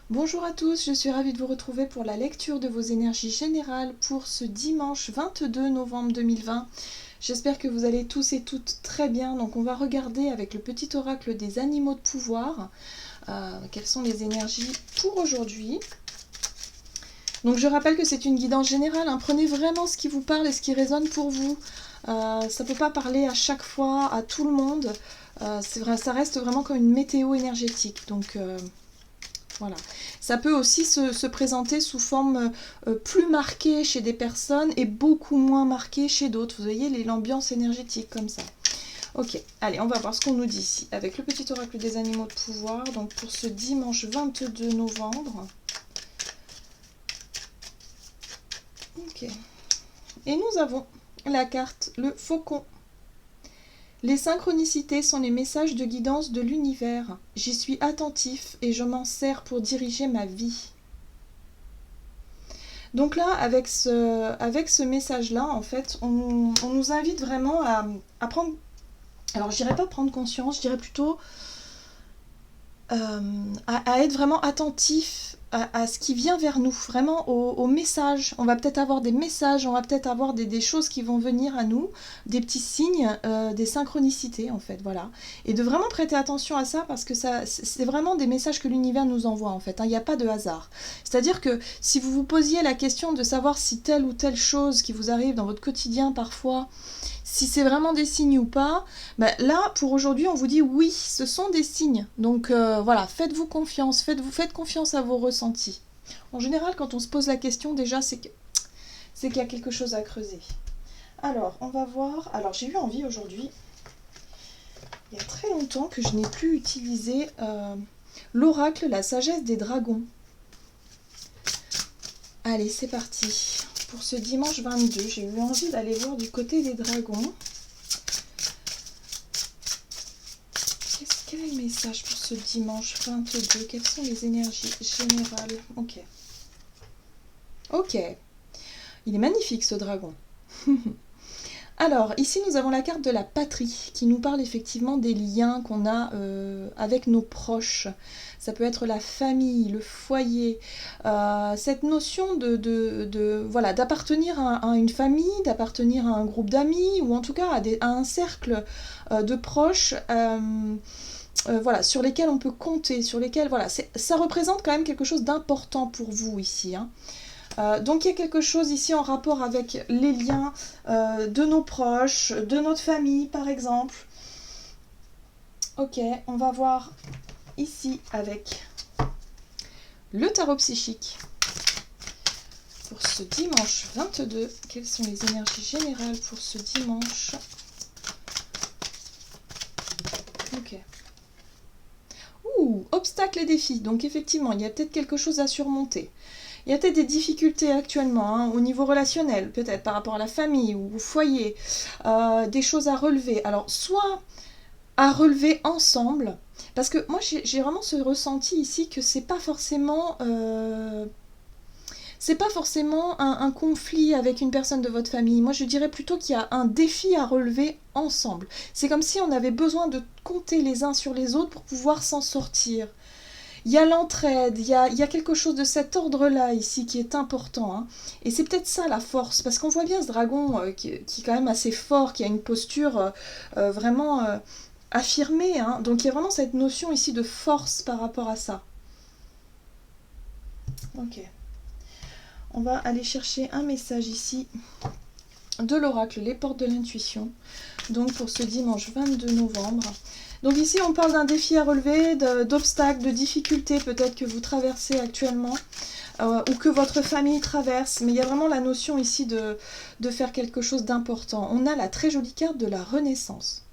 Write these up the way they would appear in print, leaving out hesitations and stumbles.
Bonjour à tous, je suis ravie de vous retrouver pour la lecture de vos énergies générales pour ce dimanche 22 novembre 2020. J'espère que vous allez tous et toutes très bien. Donc on va regarder avec le petit oracle des animaux de pouvoir quelles sont les énergies pour aujourd'hui. Donc je rappelle que c'est une guidance générale, hein. Prenez vraiment ce qui vous parle et ce qui résonne pour vous. Ça ne peut pas parler à chaque fois à tout le monde. C'est vrai, ça reste vraiment comme une météo énergétique. Donc voilà. Ça peut aussi se présenter sous forme plus marquée chez des personnes et beaucoup moins marquée chez d'autres. Vous voyez l'ambiance énergétique comme ça. Ok, allez, on va voir ce qu'on nous dit ici avec le petit oracle des animaux de pouvoir. Donc pour ce dimanche 22 novembre. Ok. Et nous avons la carte le faucon. Les synchronicités sont les messages de guidance de l'univers. J'y suis attentif et je m'en sers pour diriger ma vie. Donc là, avec ce message-là, en fait, on nous invite vraiment à prendre... Alors, je dirais pas prendre conscience, je dirais plutôt à être vraiment attentif à ce qui vient vers nous, vraiment aux messages. On va peut-être avoir des messages, on va peut-être avoir des choses qui vont venir à nous, des petits signes, des synchronicités en fait, voilà. Et de vraiment prêter attention à ça parce que c'est vraiment des messages que l'univers nous envoie en fait, hein. Il n'y a pas de hasard. C'est-à-dire que si vous vous posiez la question de savoir si telle ou telle chose qui vous arrive dans votre quotidien parfois, si c'est vraiment des signes ou pas, ben là, pour aujourd'hui, on vous dit oui, ce sont des signes. Donc voilà, faites-vous confiance, faites confiance à vos ressentis. En général, quand on se pose la question, déjà, c'est qu'il y a quelque chose à creuser. Alors, on va voir. Alors, j'ai eu envie aujourd'hui, il y a très longtemps que je n'ai plus utilisé l'oracle, la sagesse des dragons. Allez, c'est parti. Pour ce dimanche 22, j'ai eu envie d'aller voir du côté des dragons. Quel est le message pour ce dimanche 22? Quelles sont les énergies générales? Ok. Ok. Il est magnifique ce dragon. Alors, ici nous avons la carte de la patrie qui nous parle effectivement des liens qu'on a avec nos proches. Ça peut être la famille, le foyer, cette notion voilà, d'appartenir à une famille, d'appartenir à un groupe d'amis ou en tout cas à un cercle de proches. Voilà, sur lesquels on peut compter, sur lesquels, voilà, ça représente quand même quelque chose d'important pour vous ici, hein. Donc il y a quelque chose ici en rapport avec les liens de nos proches, de notre famille par exemple. Ok, on va voir ici avec le tarot psychique. Pour ce dimanche 22, quelles sont les énergies générales pour ce dimanche? Ok. Ouh, obstacles et défis. Donc effectivement, il y a peut-être quelque chose à surmonter. Il y a peut-être des difficultés actuellement, hein, au niveau relationnel, peut-être par rapport à la famille ou au foyer, des choses à relever. Alors, soit à relever ensemble, parce que moi j'ai vraiment ce ressenti ici que c'est pas forcément un conflit avec une personne de votre famille. Moi je dirais plutôt qu'il y a un défi à relever ensemble. C'est comme si on avait besoin de compter les uns sur les autres pour pouvoir s'en sortir. Il y a l'entraide, il y a quelque chose de cet ordre-là ici qui est important, hein. Et c'est peut-être ça la force, parce qu'on voit bien ce dragon qui est quand même assez fort, qui a une posture vraiment affirmée, hein. Donc il y a vraiment cette notion ici de force par rapport à ça. Ok. On va aller chercher un message ici de l'oracle, les portes de l'intuition. Donc pour ce dimanche 22 novembre. Donc ici on parle d'un défi à relever, d'obstacles, de difficultés peut-être que vous traversez actuellement ou que votre famille traverse. Mais il y a vraiment la notion ici de faire quelque chose d'important. On a la très jolie carte de la Renaissance.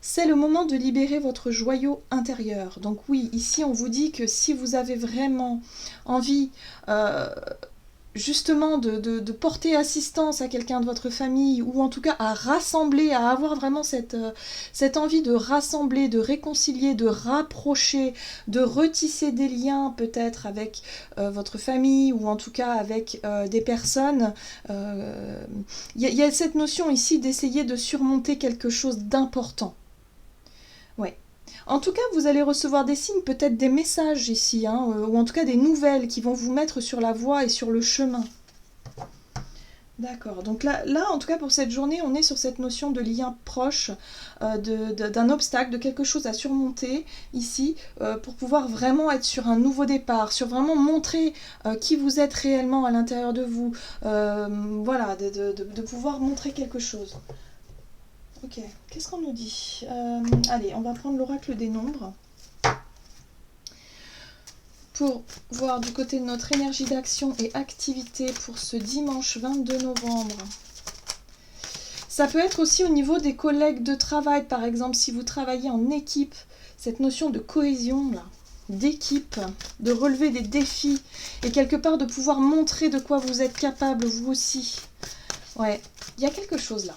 C'est le moment de libérer votre joyau intérieur. Donc oui, ici on vous dit que si vous avez vraiment envie justement de porter assistance à quelqu'un de votre famille ou en tout cas à rassembler, à avoir vraiment cette envie de rassembler, de réconcilier, de rapprocher, de retisser des liens peut-être avec votre famille ou en tout cas avec des personnes. Y a cette notion ici d'essayer de surmonter quelque chose d'important. Ouais. En tout cas, vous allez recevoir des signes, peut-être des messages ici, hein, ou en tout cas des nouvelles qui vont vous mettre sur la voie et sur le chemin. D'accord, donc là, en tout cas pour cette journée, on est sur cette notion de lien proche, d'un obstacle, de quelque chose à surmonter ici, pour pouvoir vraiment être sur un nouveau départ, sur vraiment montrer qui vous êtes réellement à l'intérieur de vous, voilà, de pouvoir montrer quelque chose. Ok, qu'est-ce qu'on nous dit? Allez, on va prendre l'oracle des nombres pour voir du côté de notre énergie d'action et activité pour ce dimanche 22 novembre. Ça peut être aussi au niveau des collègues de travail, par exemple, si vous travaillez en équipe, cette notion de cohésion, là, d'équipe, de relever des défis, et quelque part de pouvoir montrer de quoi vous êtes capable, vous aussi. Ouais, il y a quelque chose là.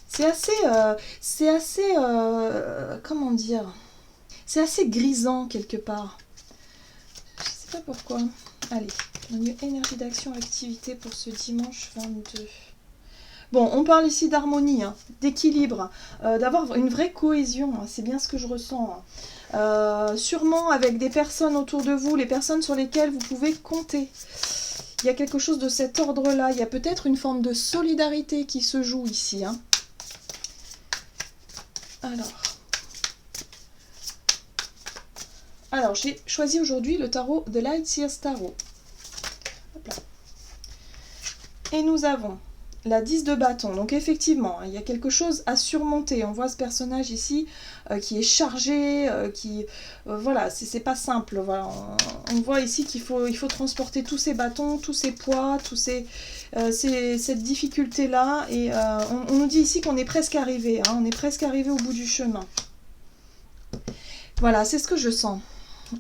C'est assez, comment dire, c'est assez grisant quelque part. Je sais pas pourquoi. Allez, on y a énergie d'action, activité pour ce dimanche 22. Bon, on parle ici d'harmonie, hein, d'équilibre, d'avoir une vraie cohésion, hein, c'est bien ce que je ressens. Hein. Sûrement avec des personnes autour de vous, les personnes sur lesquelles vous pouvez compter. Il y a quelque chose de cet ordre-là, il y a peut-être une forme de solidarité qui se joue ici. Hein. Alors j'ai choisi aujourd'hui le tarot de Lightyear's Tarot. Hop là. Et nous avons la 10 de bâton. Donc effectivement, il y a quelque chose à surmonter. On voit ce personnage ici qui est chargé, voilà, c'est pas simple. Voilà. On voit ici qu'il faut transporter tous ces bâtons, tous ces poids, cette difficulté-là. Et on nous dit ici qu'on est presque arrivé. Hein, on est presque arrivé au bout du chemin. Voilà, c'est ce que je sens.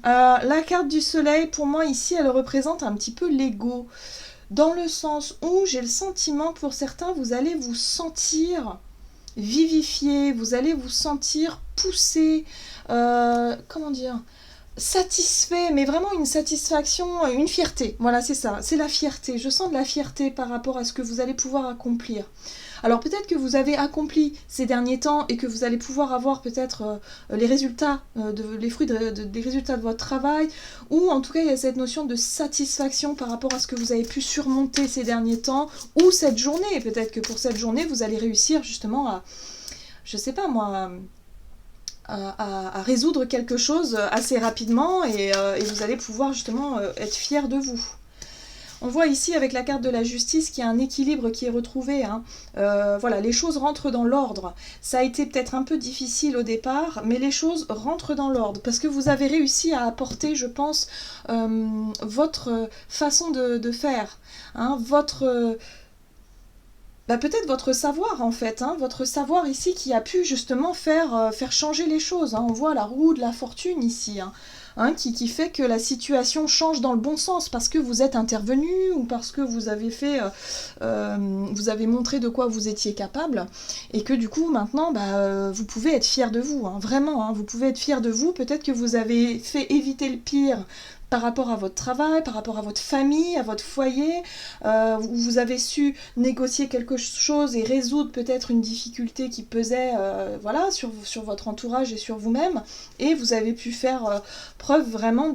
La carte du soleil, pour moi, ici, elle représente un petit peu l'ego. Dans le sens où j'ai le sentiment, pour certains, vous allez vous sentir vivifié, vous allez vous sentir poussé, comment dire, satisfait, mais vraiment une satisfaction, une fierté. Voilà, c'est ça, c'est la fierté. Je sens de la fierté par rapport à ce que vous allez pouvoir accomplir. Alors peut-être que vous avez accompli ces derniers temps et que vous allez pouvoir avoir peut-être les résultats, les fruits des résultats de votre travail, ou en tout cas il y a cette notion de satisfaction par rapport à ce que vous avez pu surmonter ces derniers temps, ou cette journée. Peut-être que pour cette journée vous allez réussir justement à, je sais pas moi, à résoudre quelque chose assez rapidement et vous allez pouvoir justement être fier de vous. On voit ici avec la carte de la justice qu'il y a un équilibre qui est retrouvé. Hein. Voilà, les choses rentrent dans l'ordre. Ça a été peut-être un peu difficile au départ, mais les choses rentrent dans l'ordre parce que vous avez réussi à apporter, je pense, votre façon de faire, hein, peut-être votre savoir en fait, hein, votre savoir ici qui a pu justement faire changer les choses. Hein. On voit la roue de la fortune ici. Hein, qui fait que la situation change dans le bon sens parce que vous êtes intervenu ou parce que vous avez vous avez montré de quoi vous étiez capable et que du coup maintenant vous pouvez être fier de vous, hein, vraiment, hein, vous pouvez être fier de vous, peut-être que vous avez fait éviter le pire par rapport à votre travail, par rapport à votre famille, à votre foyer, vous avez su négocier quelque chose et résoudre peut-être une difficulté qui pesait voilà, sur votre entourage et sur vous-même, et vous avez pu faire preuve vraiment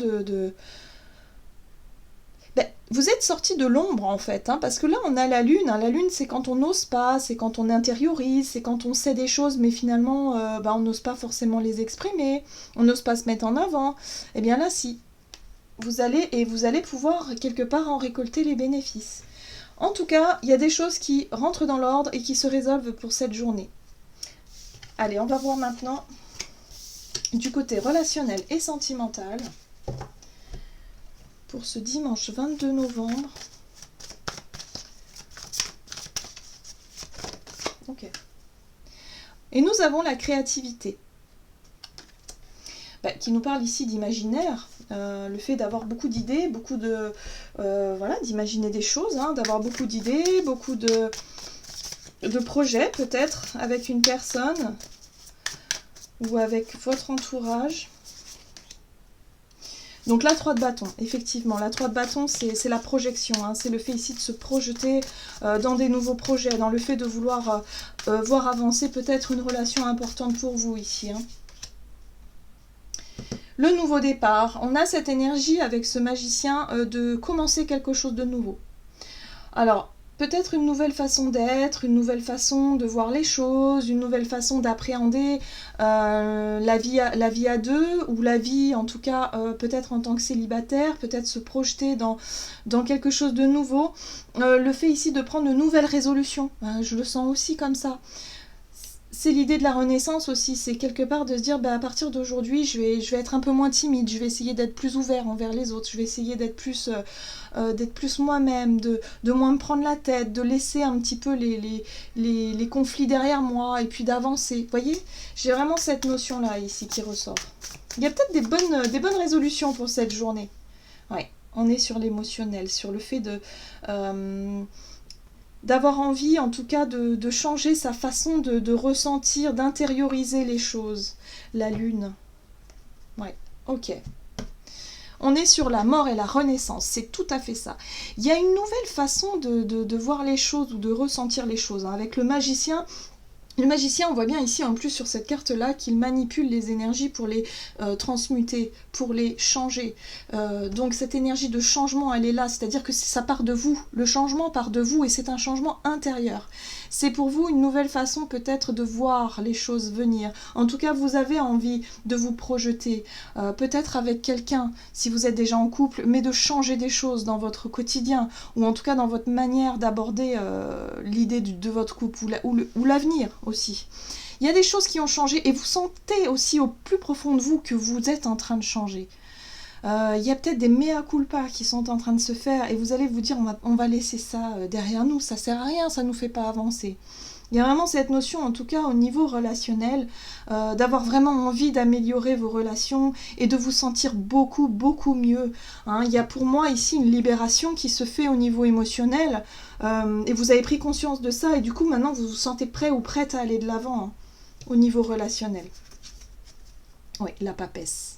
vous êtes sorti de l'ombre en fait, hein, parce que là on a la lune, hein, la lune c'est quand on n'ose pas, c'est quand on intériorise, c'est quand on sait des choses mais finalement on n'ose pas forcément les exprimer, on n'ose pas se mettre en avant, et bien là si, vous allez pouvoir quelque part en récolter les bénéfices. En tout cas, il y a des choses qui rentrent dans l'ordre et qui se résolvent pour cette journée. Allez, on va voir maintenant du côté relationnel et sentimental pour ce dimanche 22 novembre. Ok. Et nous avons la créativité, qui nous parle ici d'imaginaire, le fait d'avoir beaucoup d'idées, voilà, d'imaginer des choses, hein, d'avoir beaucoup d'idées, beaucoup de projets peut-être avec une personne ou avec votre entourage. Donc la 3 de bâton, effectivement, la 3 de bâton, c'est la projection, hein, c'est le fait ici de se projeter dans des nouveaux projets, dans le fait de vouloir voir avancer peut-être une relation importante pour vous ici. Hein. Le nouveau départ, on a cette énergie avec ce magicien de commencer quelque chose de nouveau. Alors, peut-être une nouvelle façon d'être, une nouvelle façon de voir les choses, une nouvelle façon d'appréhender la vie à deux, ou la vie en tout cas peut-être en tant que célibataire, peut-être se projeter dans quelque chose de nouveau. Le fait ici de prendre de nouvelles résolutions, hein, je le sens aussi comme ça. C'est l'idée de la renaissance aussi, c'est quelque part de se dire à partir d'aujourd'hui je vais être un peu moins timide, je vais essayer d'être plus ouvert envers les autres, je vais essayer d'être plus moi-même, de moins me prendre la tête, de laisser un petit peu les conflits derrière moi et puis d'avancer. Vous voyez, j'ai vraiment cette notion-là ici qui ressort. Il y a peut-être des bonnes résolutions pour cette journée. Ouais, on est sur l'émotionnel, sur le fait d'avoir envie en tout cas de changer sa façon de ressentir, d'intérioriser les choses. La lune. Ouais, ok. On est sur la mort et la renaissance, c'est tout à fait ça. Il y a une nouvelle façon de voir les choses ou de ressentir les choses. Hein. Avec le magicien, on voit bien ici en plus sur cette carte-là qu'il manipule les énergies pour les transmuter, pour les changer. Donc cette énergie de changement, elle est là, c'est-à-dire que ça part de vous. Le changement part de vous et c'est un changement intérieur. C'est pour vous une nouvelle façon peut-être de voir les choses venir. En tout cas, vous avez envie de vous projeter, peut-être avec quelqu'un, si vous êtes déjà en couple, mais de changer des choses dans votre quotidien, ou en tout cas dans votre manière d'aborder l'idée de votre couple, ou l'avenir aussi. Il y a des choses qui ont changé et vous sentez aussi au plus profond de vous que vous êtes en train de changer. Il y a peut-être des mea culpa qui sont en train de se faire et vous allez vous dire on va laisser ça derrière nous, ça sert à rien, ça nous fait pas avancer. Il y a vraiment cette notion, en tout cas au niveau relationnel, d'avoir vraiment envie d'améliorer vos relations et de vous sentir beaucoup, beaucoup mieux. Hein. Il y a pour moi ici une libération qui se fait au niveau émotionnel et vous avez pris conscience de ça et du coup maintenant vous vous sentez prêt ou prête à aller de l'avant hein, au niveau relationnel. Oui, la papesse.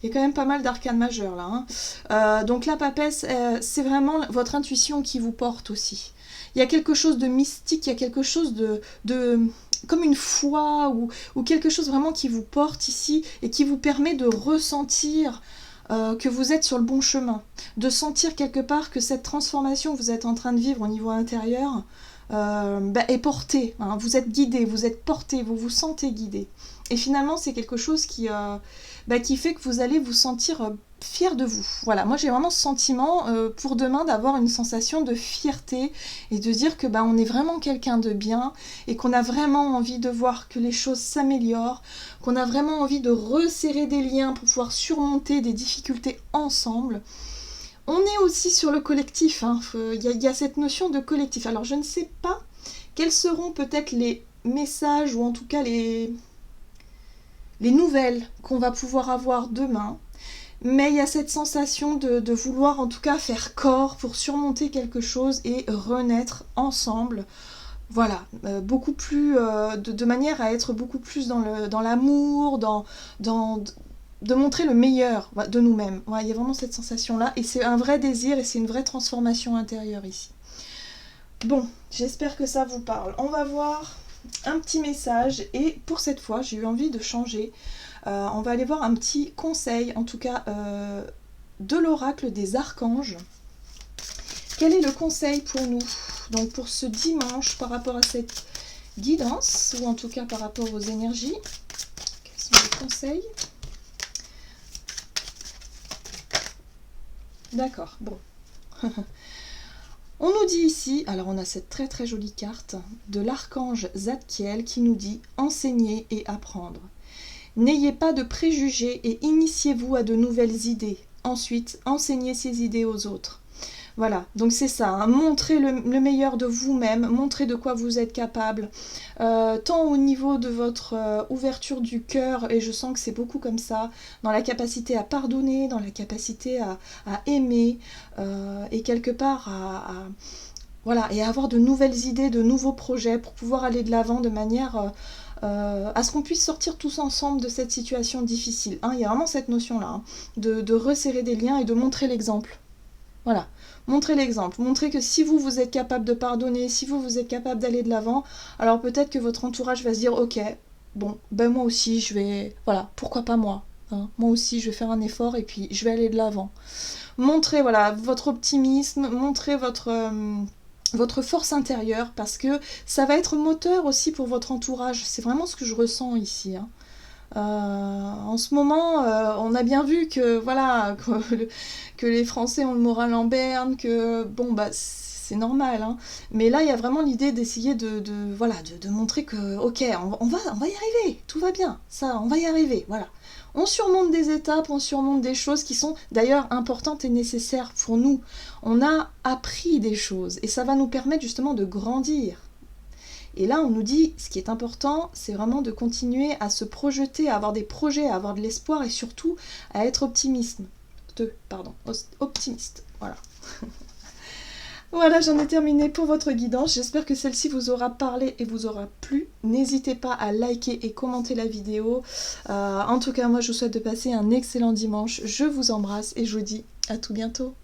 Il y a quand même pas mal d'arcanes majeures là. Hein. Donc la papesse, c'est vraiment votre intuition qui vous porte aussi. Il y a quelque chose de mystique, il y a quelque chose de comme une foi ou quelque chose vraiment qui vous porte ici et qui vous permet de ressentir que vous êtes sur le bon chemin. De sentir quelque part que cette transformation que vous êtes en train de vivre au niveau intérieur est portée. Hein. Vous êtes guidé, vous êtes porté, vous vous sentez guidé. Et finalement, c'est quelque chose qui fait que vous allez vous sentir fier de vous. Voilà, moi j'ai vraiment ce sentiment pour demain d'avoir une sensation de fierté et de dire que on est vraiment quelqu'un de bien et qu'on a vraiment envie de voir que les choses s'améliorent, qu'on a vraiment envie de resserrer des liens pour pouvoir surmonter des difficultés ensemble. On est aussi sur le collectif, hein. Y a cette notion de collectif. Alors je ne sais pas quels seront peut-être les messages ou en tout cas les nouvelles qu'on va pouvoir avoir demain, mais il y a cette sensation de vouloir en tout cas faire corps pour surmonter quelque chose et renaître ensemble. Voilà, beaucoup plus de manière à être beaucoup plus dans l'amour, de montrer le meilleur de nous-mêmes. Ouais, il y a vraiment cette sensation-là et c'est un vrai désir et c'est une vraie transformation intérieure ici. Bon, j'espère que ça vous parle. On va voir un petit message et pour cette fois j'ai eu envie de changer. On va aller voir un petit conseil en tout cas de l'oracle des archanges. Quel est le conseil pour nous donc pour ce dimanche par rapport à cette guidance ou en tout cas par rapport aux énergies? Quels sont les conseils? D'accord, bon. On nous dit ici, alors on a cette très très jolie carte de l'archange Zadkiel qui nous dit « Enseigner et apprendre ». N'ayez pas de préjugés et initiez-vous à de nouvelles idées. Ensuite, enseignez ces idées aux autres. Voilà, donc c'est ça, hein. Montrez le meilleur de vous-même, montrez de quoi vous êtes capable, tant au niveau de votre ouverture du cœur, et je sens que c'est beaucoup comme ça, dans la capacité à pardonner, dans la capacité à aimer, et quelque part voilà, et à avoir de nouvelles idées, de nouveaux projets pour pouvoir aller de l'avant de manière à ce qu'on puisse sortir tous ensemble de cette situation difficile. Hein, il y a vraiment cette notion-là, hein, de resserrer des liens et de montrer l'exemple. Voilà, montrez l'exemple, montrez que si vous, vous êtes capable de pardonner, si vous, vous êtes capable d'aller de l'avant, alors peut-être que votre entourage va se dire, ok, bon, ben moi aussi, je vais, voilà, pourquoi pas moi, hein, moi aussi, je vais faire un effort et puis je vais aller de l'avant. Montrez, voilà, votre optimisme, montrez votre force intérieure, parce que ça va être moteur aussi pour votre entourage, c'est vraiment ce que je ressens ici, hein. En ce moment, on a bien vu que voilà que les Français ont le moral en berne, que bon bah c'est normal, hein. Mais là il y a vraiment l'idée d'essayer de montrer que ok on va y arriver, tout va bien, ça on va y arriver, voilà. On surmonte des étapes, on surmonte des choses qui sont d'ailleurs importantes et nécessaires pour nous. On a appris des choses et ça va nous permettre justement de grandir. Et là, on nous dit, ce qui est important, c'est vraiment de continuer à se projeter, à avoir des projets, à avoir de l'espoir et surtout à être optimiste. Optimiste. Voilà. Voilà, j'en ai terminé pour votre guidance. J'espère que celle-ci vous aura parlé et vous aura plu. N'hésitez pas à liker et commenter la vidéo. En tout cas, moi, je vous souhaite de passer un excellent dimanche. Je vous embrasse et je vous dis à tout bientôt.